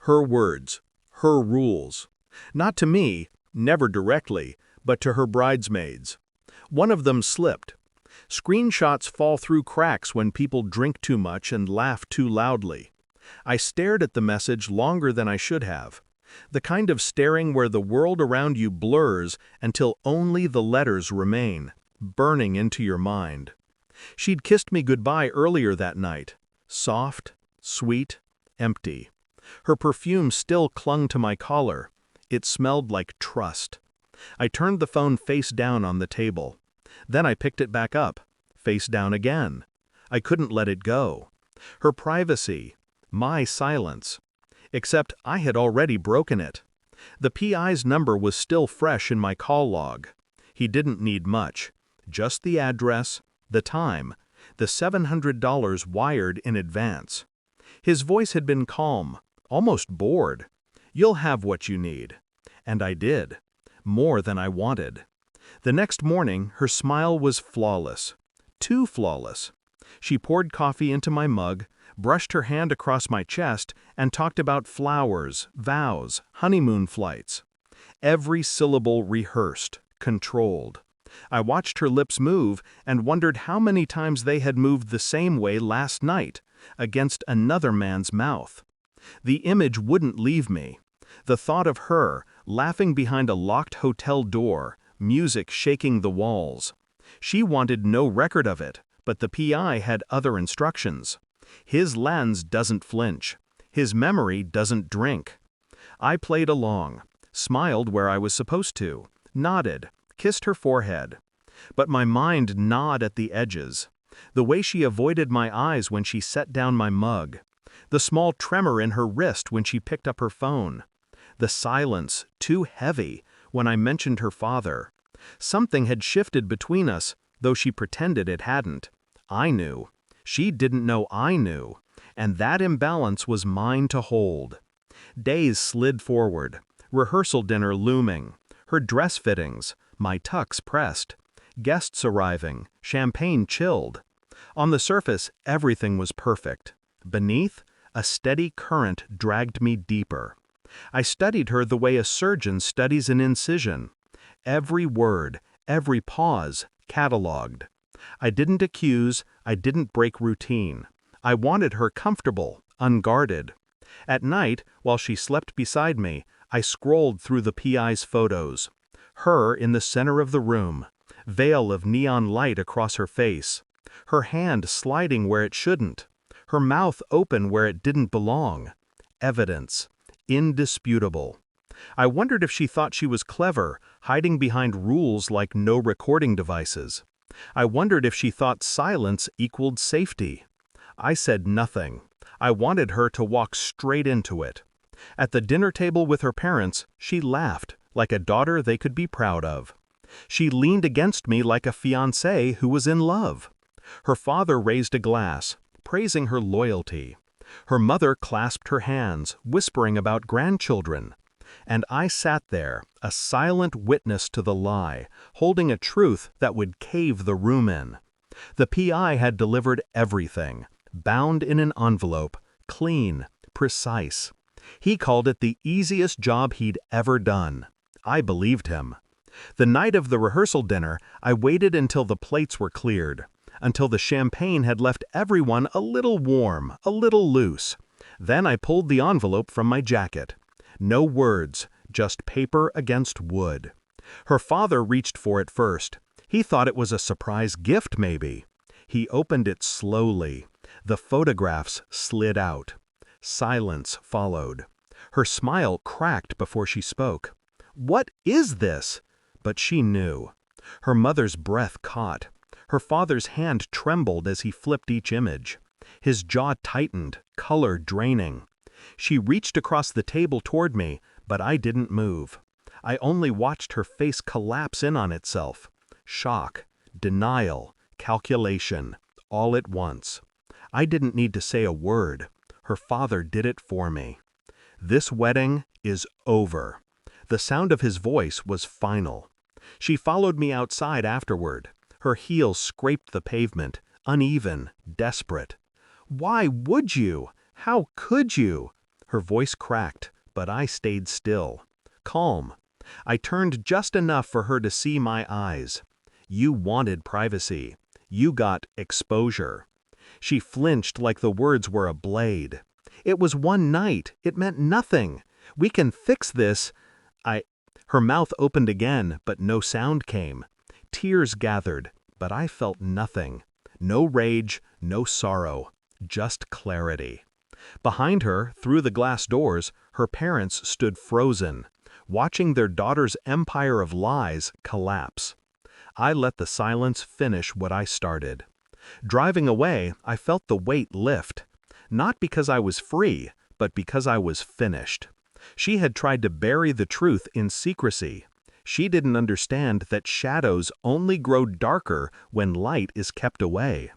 Her words, her rules. Not to me, never directly, but to her bridesmaids. One of them slipped. Screenshots fall through cracks when people drink too much and laugh too loudly. I stared at the message longer than I should have. The kind of staring where the world around you blurs until only the letters remain, burning into your mind. She'd kissed me goodbye earlier that night. Soft, sweet, empty. Her perfume still clung to my collar. It smelled like trust. I turned the phone face down on the table. Then I picked it back up, face down again. I couldn't let it go. Her privacy, my silence. Except I had already broken it. The PI's number was still fresh in my call log. He didn't need much. Just the address, the time, the $700 wired in advance. His voice had been calm, almost bored. You'll have what you need. And I did. More than I wanted. The next morning, her smile was flawless. Too flawless. She poured coffee into my mug, brushed her hand across my chest, and talked about flowers, vows, honeymoon flights. Every syllable rehearsed, controlled. I watched her lips move and wondered how many times they had moved the same way last night, against another man's mouth. The image wouldn't leave me. The thought of her, laughing behind a locked hotel door, music shaking the walls. She wanted no record of it, but the PI had other instructions. His lens doesn't flinch. His memory doesn't drink. I played along, smiled where I was supposed to, nodded, kissed her forehead. But my mind gnawed at the edges. The way she avoided my eyes when she set down my mug. The small tremor in her wrist when she picked up her phone. The silence, too heavy, when I mentioned her father. Something had shifted between us, though she pretended it hadn't. I knew. She didn't know I knew. And that imbalance was mine to hold. Days slid forward. Rehearsal dinner looming. Her dress fittings. My tux pressed. Guests arriving. Champagne chilled. On the surface, everything was perfect. Beneath, a steady current dragged me deeper. I studied her the way a surgeon studies an incision. Every word, every pause, cataloged. I didn't accuse, I didn't break routine. I wanted her comfortable, unguarded. At night, while she slept beside me, I scrolled through the PI's photos. Her in the center of the room, veil of neon light across her face. Her hand sliding where it shouldn't. Her mouth open where it didn't belong. Evidence. Indisputable. I wondered if she thought she was clever, hiding behind rules like no recording devices. I wondered if she thought silence equaled safety. I said nothing. I wanted her to walk straight into it. At the dinner table with her parents, she laughed, like a daughter they could be proud of. She leaned against me like a fiancé who was in love. Her father raised a glass, praising her loyalty. Her mother clasped her hands, whispering about grandchildren. And I sat there, a silent witness to the lie, holding a truth that would cave the room in. The PI had delivered everything, bound in an envelope, clean, precise. He called it the easiest job he'd ever done. I believed him. The night of the rehearsal dinner, I waited until the plates were cleared, until the champagne had left everyone a little warm, a little loose. Then I pulled the envelope from my jacket. No words, just paper against wood. Her father reached for it first. He thought it was a surprise gift, maybe. He opened it slowly. The photographs slid out. Silence followed. Her smile cracked before she spoke. "What is this?" But she knew. Her mother's breath caught. Her father's hand trembled as he flipped each image. His jaw tightened, color draining. She reached across the table toward me, but I didn't move. I only watched her face collapse in on itself. Shock, denial, calculation, all at once. I didn't need to say a word. Her father did it for me. This wedding is over. The sound of his voice was final. She followed me outside afterward. Her heels scraped the pavement, uneven, desperate. Why would you? How could you? Her voice cracked, but I stayed still. Calm. I turned just enough for her to see my eyes. You wanted privacy. You got exposure. She flinched like the words were a blade. It was one night. It meant nothing. We can fix this. Her mouth opened again, but no sound came. Tears gathered, but I felt nothing. No rage, no sorrow, just clarity. Behind her, through the glass doors, her parents stood frozen, watching their daughter's empire of lies collapse. I let the silence finish what I started. Driving away, I felt the weight lift. Not because I was free, but because I was finished. She had tried to bury the truth in secrecy. She didn't understand that shadows only grow darker when light is kept away.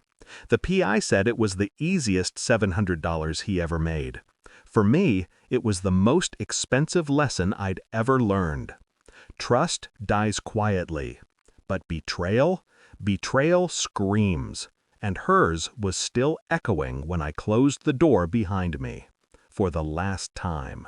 The PI said it was the easiest $700 he ever made. For me, it was the most expensive lesson I'd ever learned. Trust dies quietly, but betrayal screams, and hers was still echoing when I closed the door behind me. For the last time.